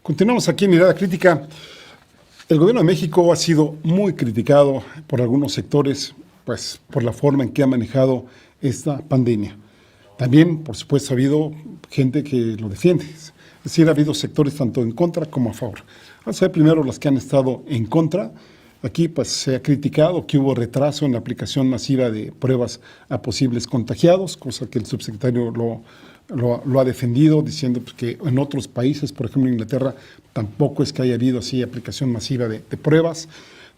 Continuamos aquí en Mirada Crítica. El gobierno de México ha sido muy criticado por algunos sectores, pues por la forma en que ha manejado esta pandemia. También, por supuesto, ha habido gente que lo defiende. Es decir, ha habido sectores tanto en contra como a favor. Vamos a ver primero los que han estado en contra. Aquí pues se ha criticado que hubo retraso en la aplicación masiva de pruebas a posibles contagiados, cosa que el subsecretario lo ha defendido, diciendo pues, que en otros países, por ejemplo en Inglaterra, tampoco es que haya habido así aplicación masiva de pruebas.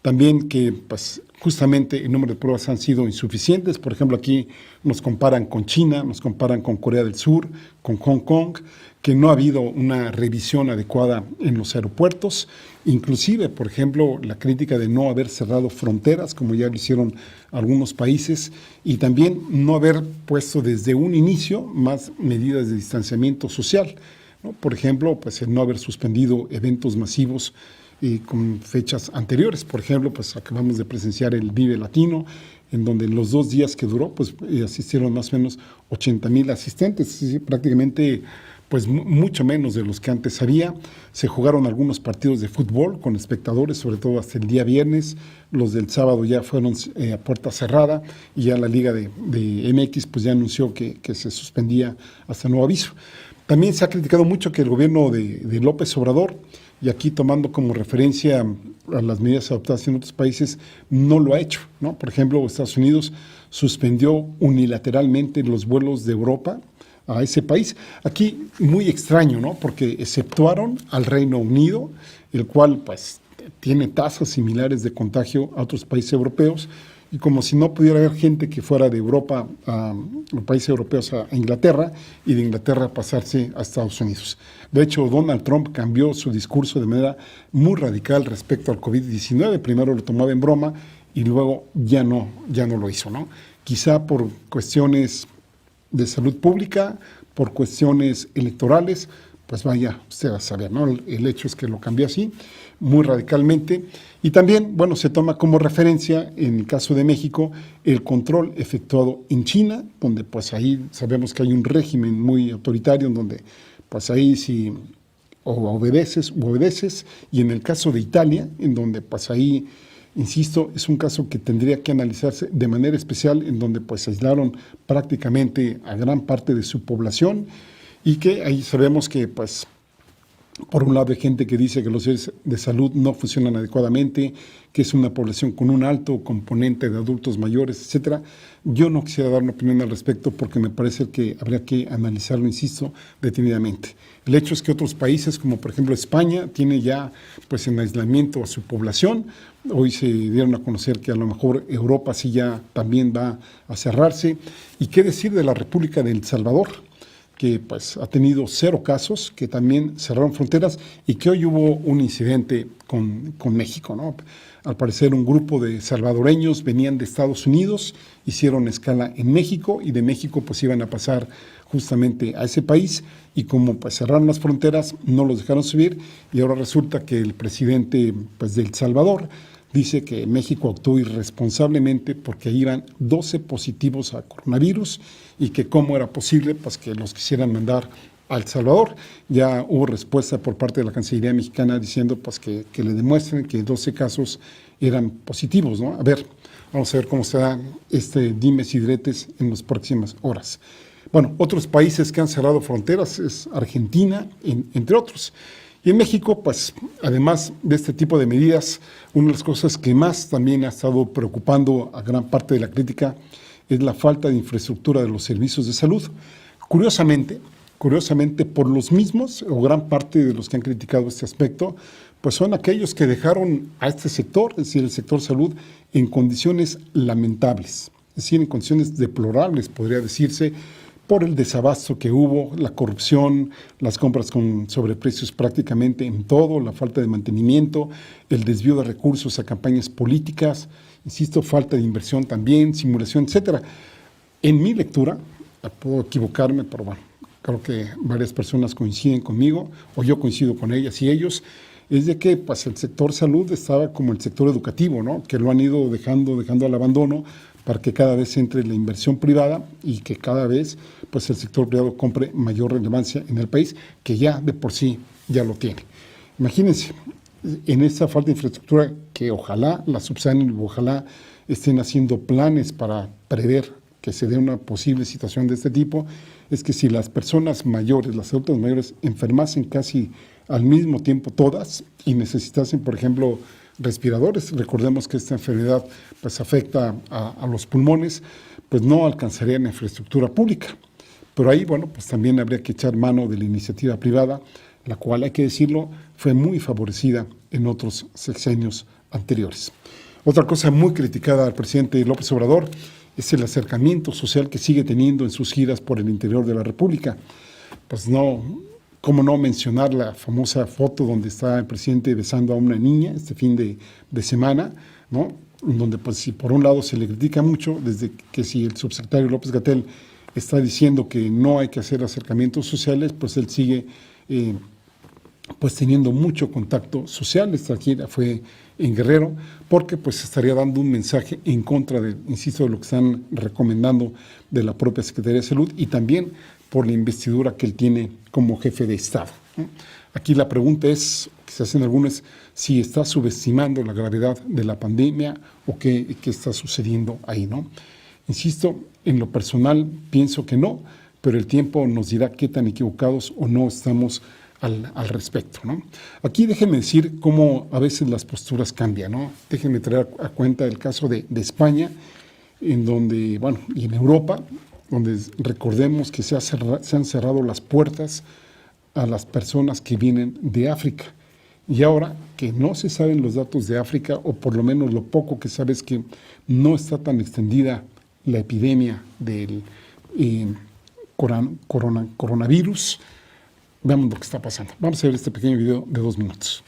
También que pues, justamente el número de pruebas han sido insuficientes. Por ejemplo, aquí nos comparan con China, nos comparan con Corea del Sur, con Hong Kong, que no ha habido una revisión adecuada en los aeropuertos. Inclusive, por ejemplo, la crítica de no haber cerrado fronteras, como ya lo hicieron algunos países, y también no haber puesto desde un inicio más medidas de distanciamiento social, ¿no? Por ejemplo, pues el no haber suspendido eventos masivos con fechas anteriores. Por ejemplo, pues acabamos de presenciar el Vive Latino, en donde en los 2 días que duró, pues asistieron más o menos 80,000 asistentes, es decir, prácticamente pues mucho menos de los que antes había. Se jugaron algunos partidos de fútbol con espectadores, sobre todo hasta el día viernes. Los del sábado ya fueron a puerta cerrada y ya la Liga de MX pues ya anunció que se suspendía hasta nuevo aviso. También se ha criticado mucho que el gobierno de López Obrador, y aquí tomando como referencia a las medidas adoptadas en otros países, no lo ha hecho, ¿no? Por ejemplo, Estados Unidos suspendió unilateralmente los vuelos de Europa a ese país. Aquí muy extraño, ¿no? Porque exceptuaron al Reino Unido, el cual pues tiene tasas similares de contagio a otros países europeos, y como si no pudiera haber gente que fuera de Europa a los países europeos a Inglaterra y de Inglaterra pasarse a Estados Unidos. De hecho, Donald Trump cambió su discurso de manera muy radical respecto al COVID-19. Primero lo tomaba en broma y luego ya no lo hizo, ¿no? Quizá por cuestiones de salud pública, por cuestiones electorales, pues vaya usted a saber, ¿no? El hecho es que lo cambió así, muy radicalmente. Y también, bueno, se toma como referencia, en el caso de México, el control efectuado en China, donde pues ahí sabemos que hay un régimen muy autoritario, en donde pues ahí sí o obedeces, y en el caso de Italia, en donde pues ahí, insisto, es un caso que tendría que analizarse de manera especial, en donde pues aislaron prácticamente a gran parte de su población, y que ahí sabemos que pues por un lado hay gente que dice que los servicios de salud no funcionan adecuadamente, que es una población con un alto componente de adultos mayores, etcétera. Yo no quisiera dar una opinión al respecto porque me parece que habría que analizarlo, insisto, detenidamente. El hecho es que otros países, como por ejemplo España, tiene ya pues en aislamiento a su población. Hoy se dieron a conocer que a lo mejor Europa sí ya también va a cerrarse. ¿Y qué decir de la República de El Salvador?, que pues ha tenido 0 casos, que también cerraron fronteras y que hoy hubo un incidente con México, ¿no? Al parecer un grupo de salvadoreños venían de Estados Unidos, hicieron escala en México y de México pues iban a pasar justamente a ese país, y como pues cerraron las fronteras no los dejaron subir, y ahora resulta que el presidente pues de El Salvador dice que México actuó irresponsablemente porque iban 12 positivos a coronavirus y que cómo era posible pues, que los quisieran mandar a El Salvador. Ya hubo respuesta por parte de la Cancillería mexicana diciendo pues, que le demuestren que 12 casos eran positivos, ¿no? A ver, vamos a ver cómo se dan dimes y diretes en las próximas horas. Bueno, otros países que han cerrado fronteras es Argentina, entre otros. Y en México, pues, además de este tipo de medidas, una de las cosas que más también ha estado preocupando a gran parte de la crítica es la falta de infraestructura de los servicios de salud. Curiosamente, por los mismos, o gran parte de los que han criticado este aspecto, pues son aquellos que dejaron a este sector, es decir, el sector salud, en condiciones lamentables, es decir, en condiciones deplorables, podría decirse, por el desabasto que hubo, la corrupción, las compras con sobreprecios prácticamente en todo, la falta de mantenimiento, el desvío de recursos a campañas políticas, insisto, falta de inversión también, simulación, etcétera. En mi lectura, puedo equivocarme, pero bueno, creo que varias personas coinciden conmigo, o yo coincido con ellas y ellos, es de que pues, el sector salud estaba como el sector educativo, ¿no? Que lo han ido dejando al abandono, para que cada vez entre la inversión privada y que cada vez pues, el sector privado compre mayor relevancia en el país, que ya de por sí ya lo tiene. Imagínense, en esa falta de infraestructura que ojalá la subsanen, ojalá estén haciendo planes para prever que se dé una posible situación de este tipo, es que si las personas mayores, las adultas mayores, enfermasen casi al mismo tiempo todas y necesitasen, por ejemplo, respiradores, recordemos que esta enfermedad pues afecta a los pulmones, pues no alcanzarían la infraestructura pública. Pero ahí, bueno, pues también habría que echar mano de la iniciativa privada, la cual, hay que decirlo, fue muy favorecida en otros sexenios anteriores. Otra cosa muy criticada al presidente López Obrador es el acercamiento social que sigue teniendo en sus giras por el interior de la República. Pues no, cómo no mencionar la famosa foto donde está el presidente besando a una niña este fin de semana, ¿no? Donde pues si por un lado se le critica mucho, desde que si el subsecretario López-Gatell está diciendo que no hay que hacer acercamientos sociales, pues él sigue pues teniendo mucho contacto social. Esta gira fue en Guerrero, porque pues estaría dando un mensaje en contra de, insisto, de lo que están recomendando de la propia Secretaría de Salud y también por la investidura que él tiene como jefe de Estado, ¿no? Aquí la pregunta es, que se hacen algunos, si está subestimando la gravedad de la pandemia o qué está sucediendo ahí, ¿no? Insisto, en lo personal pienso que no, pero el tiempo nos dirá qué tan equivocados o no estamos al respecto, ¿no? Aquí déjenme decir cómo a veces las posturas cambian, ¿no? Déjenme traer a cuenta el caso de España, en donde, bueno, y en Europa, donde recordemos que se han cerrado las puertas a las personas que vienen de África. Y ahora que no se saben los datos de África, o por lo menos lo poco que sabe es que no está tan extendida la epidemia del coronavirus. Veamos lo que está pasando. Vamos a ver este pequeño video de 2 minutos.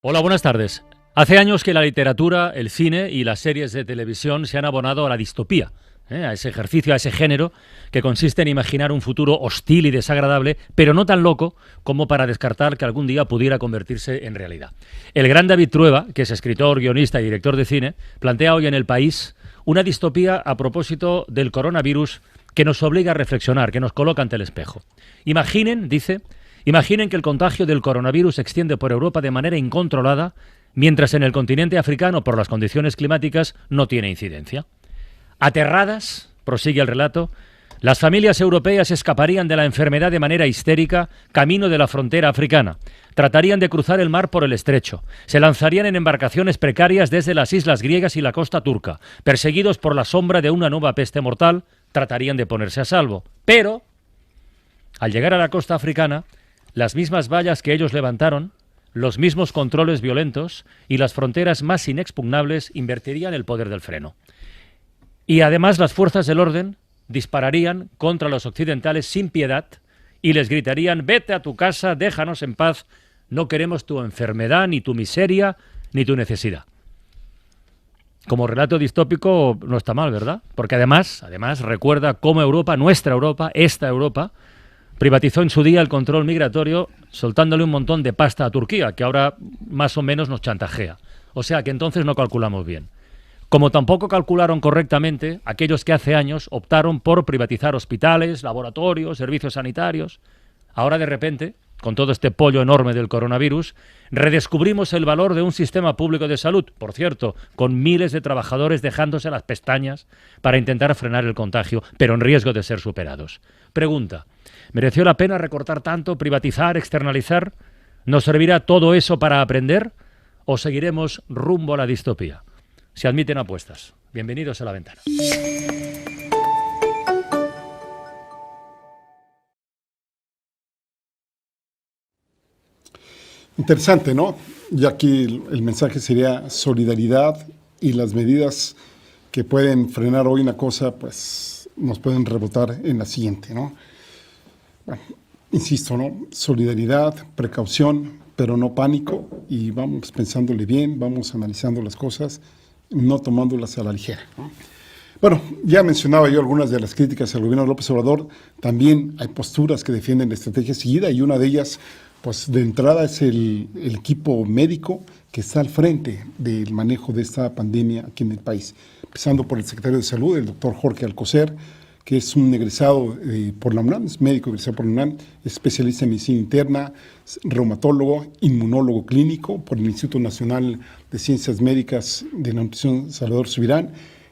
Hola, buenas tardes. Hace años que la literatura, el cine y las series de televisión se han abonado a la distopía, a ese ejercicio, a ese género que consiste en imaginar un futuro hostil y desagradable, pero no tan loco como para descartar que algún día pudiera convertirse en realidad. El gran David Trueba, que es escritor, guionista y director de cine, plantea hoy en El País una distopía a propósito del coronavirus que nos obliga a reflexionar, que nos coloca ante el espejo. Imaginen, dice, imaginen que el contagio del coronavirus se extiende por Europa de manera incontrolada, mientras en el continente africano, por las condiciones climáticas, no tiene incidencia. Aterradas, prosigue el relato, las familias europeas escaparían de la enfermedad de manera histérica camino de la frontera africana. Tratarían de cruzar el mar por el estrecho. Se lanzarían en embarcaciones precarias desde las islas griegas y la costa turca. Perseguidos por la sombra de una nueva peste mortal, tratarían de ponerse a salvo. Pero, al llegar a la costa africana, las mismas vallas que ellos levantaron, los mismos controles violentos y las fronteras más inexpugnables invertirían el poder del freno. Y además las fuerzas del orden dispararían contra los occidentales sin piedad y les gritarían: vete a tu casa, déjanos en paz, no queremos tu enfermedad, ni tu miseria, ni tu necesidad. Como relato distópico no está mal, ¿verdad? Porque además recuerda cómo Europa, nuestra Europa, esta Europa, privatizó en su día el control migratorio soltándole un montón de pasta a Turquía, que ahora más o menos nos chantajea. O sea que entonces no calculamos bien. Como tampoco calcularon correctamente aquellos que hace años optaron por privatizar hospitales, laboratorios, servicios sanitarios. Ahora de repente, con todo este pollo enorme del coronavirus, redescubrimos el valor de un sistema público de salud, por cierto, con miles de trabajadores dejándose las pestañas para intentar frenar el contagio, pero en riesgo de ser superados. Pregunta: ¿mereció la pena recortar tanto, privatizar, externalizar? ¿Nos servirá todo eso para aprender? ¿O seguiremos rumbo a la distopía? Se admiten apuestas. Bienvenidos a La Ventana. Interesante, ¿no? Ya que el mensaje sería solidaridad y las medidas que pueden frenar hoy una cosa, pues nos pueden rebotar en la siguiente, ¿no? Bueno, insisto, ¿no? Solidaridad, precaución, pero no pánico, y vamos pensándole bien, vamos analizando las cosas, no tomándolas a la ligera, ¿no? Bueno, ya mencionaba yo algunas de las críticas al gobierno de López Obrador. También hay posturas que defienden la estrategia seguida, y una de ellas, pues de entrada, es el equipo médico que está al frente del manejo de esta pandemia aquí en el país. Empezando por el secretario de Salud, el doctor Jorge Alcocer, que es un egresado por la UNAM, es médico egresado por la UNAM, es especialista en medicina interna, reumatólogo, inmunólogo clínico por el Instituto Nacional de Ciencias Médicas de la Nutrición Salvador Subirán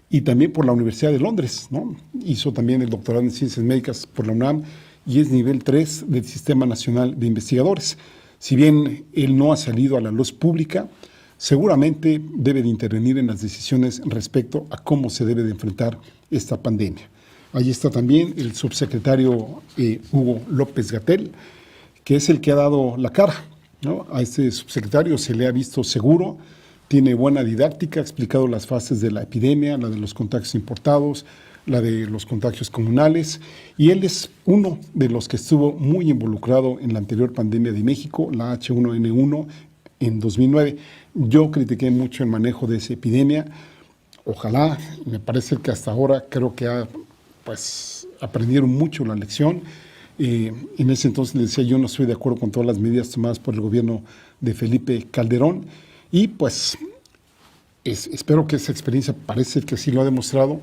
y también por la Universidad de Londres, ¿no? Hizo también el doctorado en Ciencias Médicas por la UNAM y es nivel 3 del Sistema Nacional de Investigadores. Si bien él no ha salido a la luz pública, seguramente debe de intervenir en las decisiones respecto a cómo se debe de enfrentar esta pandemia. Ahí está también el subsecretario Hugo López-Gatell, que es el que ha dado la cara, ¿no? A este subsecretario se le ha visto seguro, tiene buena didáctica, ha explicado las fases de la epidemia, la de los contagios importados, la de los contagios comunales, y él es uno de los que estuvo muy involucrado en la anterior pandemia de México, la H1N1, en 2009. Yo critiqué mucho el manejo de esa epidemia. Ojalá, me parece que hasta ahora creo que aprendieron mucho la lección. En ese entonces le decía, yo no estoy de acuerdo con todas las medidas tomadas por el gobierno de Felipe Calderón y pues espero que esa experiencia, parece que sí lo ha demostrado,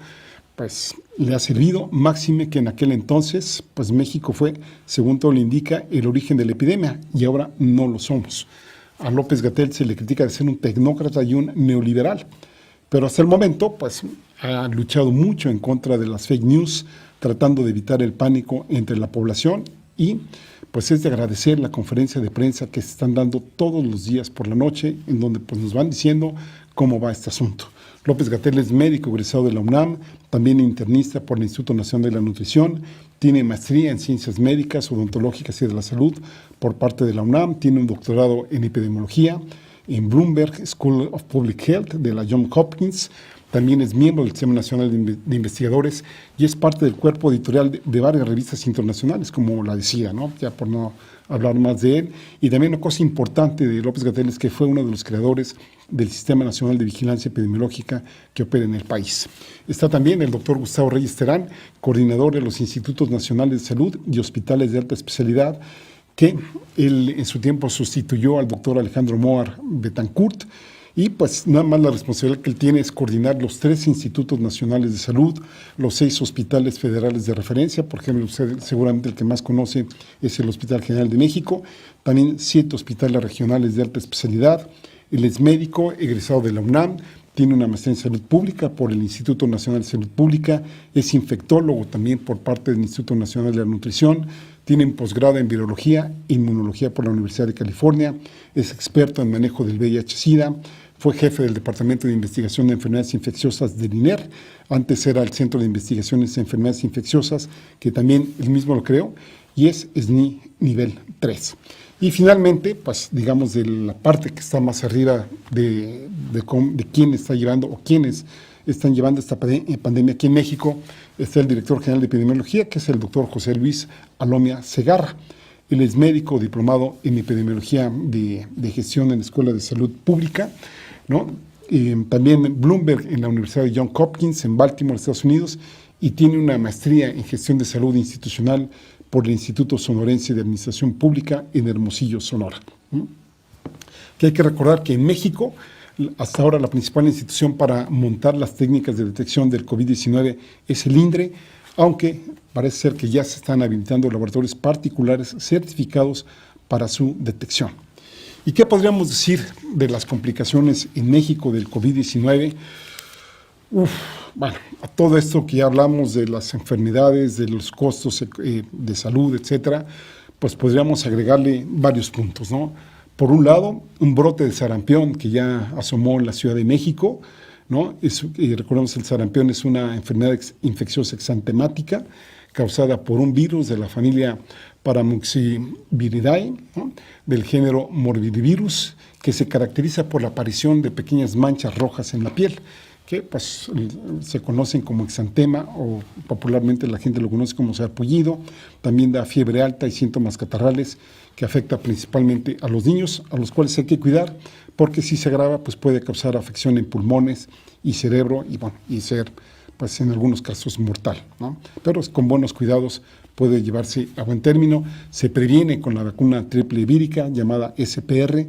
pues le ha servido, máxime que en aquel entonces pues México fue, según todo le indica, el origen de la epidemia y ahora no lo somos. A López-Gatell se le critica de ser un tecnócrata y un neoliberal, pero hasta el momento pues ha luchado mucho en contra de las fake news, tratando de evitar el pánico entre la población y pues es de agradecer la conferencia de prensa que se están dando todos los días por la noche, en donde pues nos van diciendo cómo va este asunto. López-Gatell es médico egresado de la UNAM, también internista por el Instituto Nacional de la Nutrición, tiene maestría en Ciencias Médicas, Odontológicas y de la Salud por parte de la UNAM, tiene un doctorado en Epidemiología en Bloomberg School of Public Health de la Johns Hopkins, también es miembro del Sistema Nacional de Investigadores y es parte del cuerpo editorial de varias revistas internacionales, como la decía, ¿no? Ya por no hablar más de él. Y también una cosa importante de López-Gatell es que fue uno de los creadores del Sistema Nacional de Vigilancia Epidemiológica que opera en el país. Está también el doctor Gustavo Reyes Terán, coordinador de los Institutos Nacionales de Salud y Hospitales de Alta Especialidad, que él en su tiempo sustituyó al doctor Alejandro Moar Betancourt, y pues nada más la responsabilidad que él tiene es coordinar los 3 institutos nacionales de salud, los 6 hospitales federales de referencia, por ejemplo, usted seguramente el que más conoce es el Hospital General de México, también 7 hospitales regionales de alta especialidad. Él es médico, egresado de la UNAM, tiene una maestría en salud pública por el Instituto Nacional de Salud Pública, es infectólogo también por parte del Instituto Nacional de la Nutrición, tiene un posgrado en virología e inmunología por la Universidad de California, es experto en manejo del VIH-Sida, fue jefe del Departamento de Investigación de Enfermedades Infecciosas del INER, antes era el Centro de Investigaciones de Enfermedades Infecciosas, que también él mismo lo creó, y es SNI nivel 3. Y finalmente, pues digamos de la parte que está más arriba de quién está llevando o quiénes están llevando esta pandemia aquí en México, está el director general de epidemiología, que es el doctor José Luis Alomia Segarra. Él es médico diplomado en epidemiología de gestión en la Escuela de Salud Pública, ¿no? También en Bloomberg en la Universidad de Johns Hopkins en Baltimore, Estados Unidos, y tiene una maestría en gestión de salud institucional por el Instituto Sonorense de Administración Pública en Hermosillo, Sonora. Que hay que recordar que en México, hasta ahora la principal institución para montar las técnicas de detección del COVID-19 es el INDRE, aunque parece ser que ya se están habilitando laboratorios particulares certificados para su detección. ¿Y qué podríamos decir de las complicaciones en México del COVID-19? Bueno, a todo esto que ya hablamos de las enfermedades, de los costos de salud, etcétera, pues podríamos agregarle varios puntos, ¿no? Por un lado, un brote de sarampión que ya asomó en la Ciudad de México, ¿no? Recordemos el sarampión es una enfermedad infecciosa exantemática causada por un virus de la familia Paramuxiviridae, ¿no? Del género Morbillivirus, que se caracteriza por la aparición de pequeñas manchas rojas en la piel, que pues se conocen como exantema o popularmente la gente lo conoce como sarpullido. También da fiebre alta y síntomas catarrales que afecta principalmente a los niños, a los cuales hay que cuidar, porque si se agrava pues puede causar afección en pulmones y cerebro y bueno, y ser pues en algunos casos mortal, ¿no? Pero con buenos cuidados puede llevarse a buen término. Se previene con la vacuna triple vírica llamada SPR,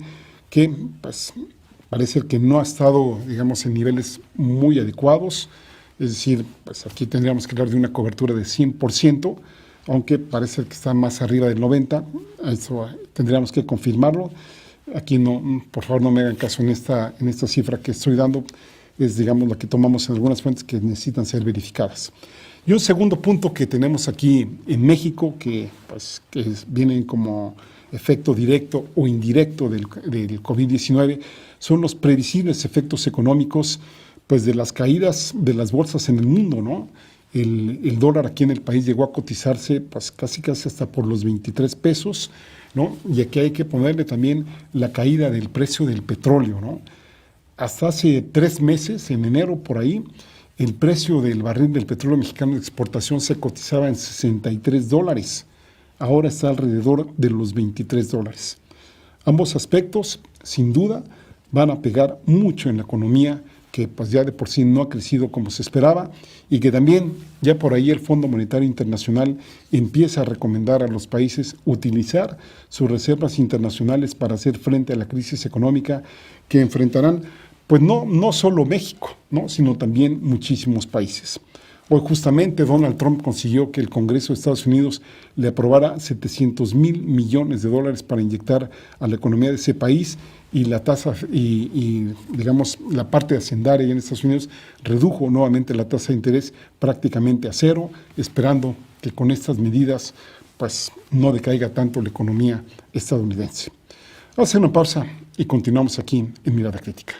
que pues parece que no ha estado, digamos, en niveles muy adecuados. Es decir, pues aquí tendríamos que hablar de una cobertura de 100%, aunque parece que está más arriba del 90%. Eso tendríamos que confirmarlo. Aquí no, por favor, no me hagan caso en esta cifra que estoy dando. Es, digamos, la que tomamos en algunas fuentes que necesitan ser verificadas. Y un segundo punto que tenemos aquí en México, que vienen como efecto directo o indirecto del COVID-19, son los previsibles efectos económicos pues, de las caídas de las bolsas en el mundo, ¿no? El dólar aquí en el país llegó a cotizarse pues, casi hasta por los 23 pesos, ¿no? Y aquí hay que ponerle también la caída del precio del petróleo, ¿no? Hasta hace 3 meses, en enero por ahí, el precio del barril del petróleo mexicano de exportación se cotizaba en $63. Ahora está alrededor de los $23. Ambos aspectos, sin duda, van a pegar mucho en la economía que pues ya de por sí no ha crecido como se esperaba y que también ya por ahí el Fondo Monetario Internacional empieza a recomendar a los países utilizar sus reservas internacionales para hacer frente a la crisis económica que enfrentarán pues no solo México, ¿no? Sino también muchísimos países. Hoy justamente Donald Trump consiguió que el Congreso de Estados Unidos le aprobara $700 mil millones para inyectar a la economía de ese país y la tasa y digamos la parte hacendaria en Estados Unidos redujo nuevamente la tasa de interés prácticamente a cero, esperando que con estas medidas pues no decaiga tanto la economía estadounidense. Vamos a hacer una pausa y continuamos aquí en Mirada Crítica.